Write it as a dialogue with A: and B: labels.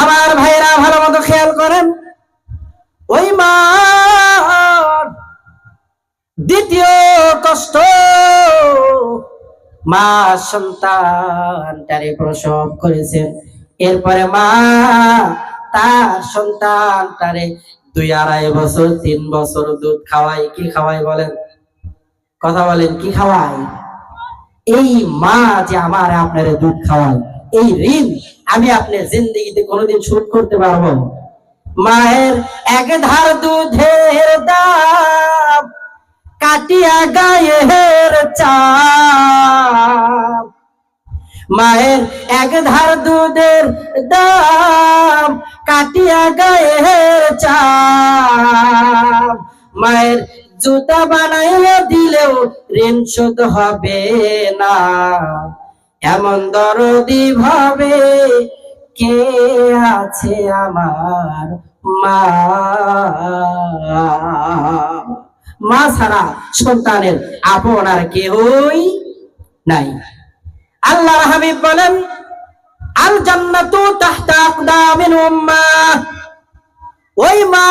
A: আমার ভাইরা ভালো মতো খেয়াল করেন, ওই মা দ্বিতীয় কষ্ট, মা সন্তানটারে প্রসব করেছেন। এরপরে মা তার সন্তানটারে 2-2.5 বছর 3 বছর দুধ খাওয়ায়। কি খাওয়ায় বলেন? কথা বলেন, কি খাওয়ায়? এই মা যে আমার আপনার দুধ খাওয়ায়, এই ঋণ আমি আপনি জিন্দেগিতে কোনোদিন শোধ করতে পারবো? মায়ের এক ধার দুধের দাম কাটিয়া গায়ের চাপ, মায়ের এক ধার দুধের দাম কাটিয়া গায়ের চাপ, মায়ের জুতা বানাইয়া দিলেও ঋণ শোধ হবে না। এমন দরদি ভাবে কে আছে আমার মা? মা ছাড়া সন্তানের আপন আর কেউই নাই। আল্লাহ হাবিব বলেন, আল জান্নাতু তাহতা আকদামিল উম্মাহ। ওই মা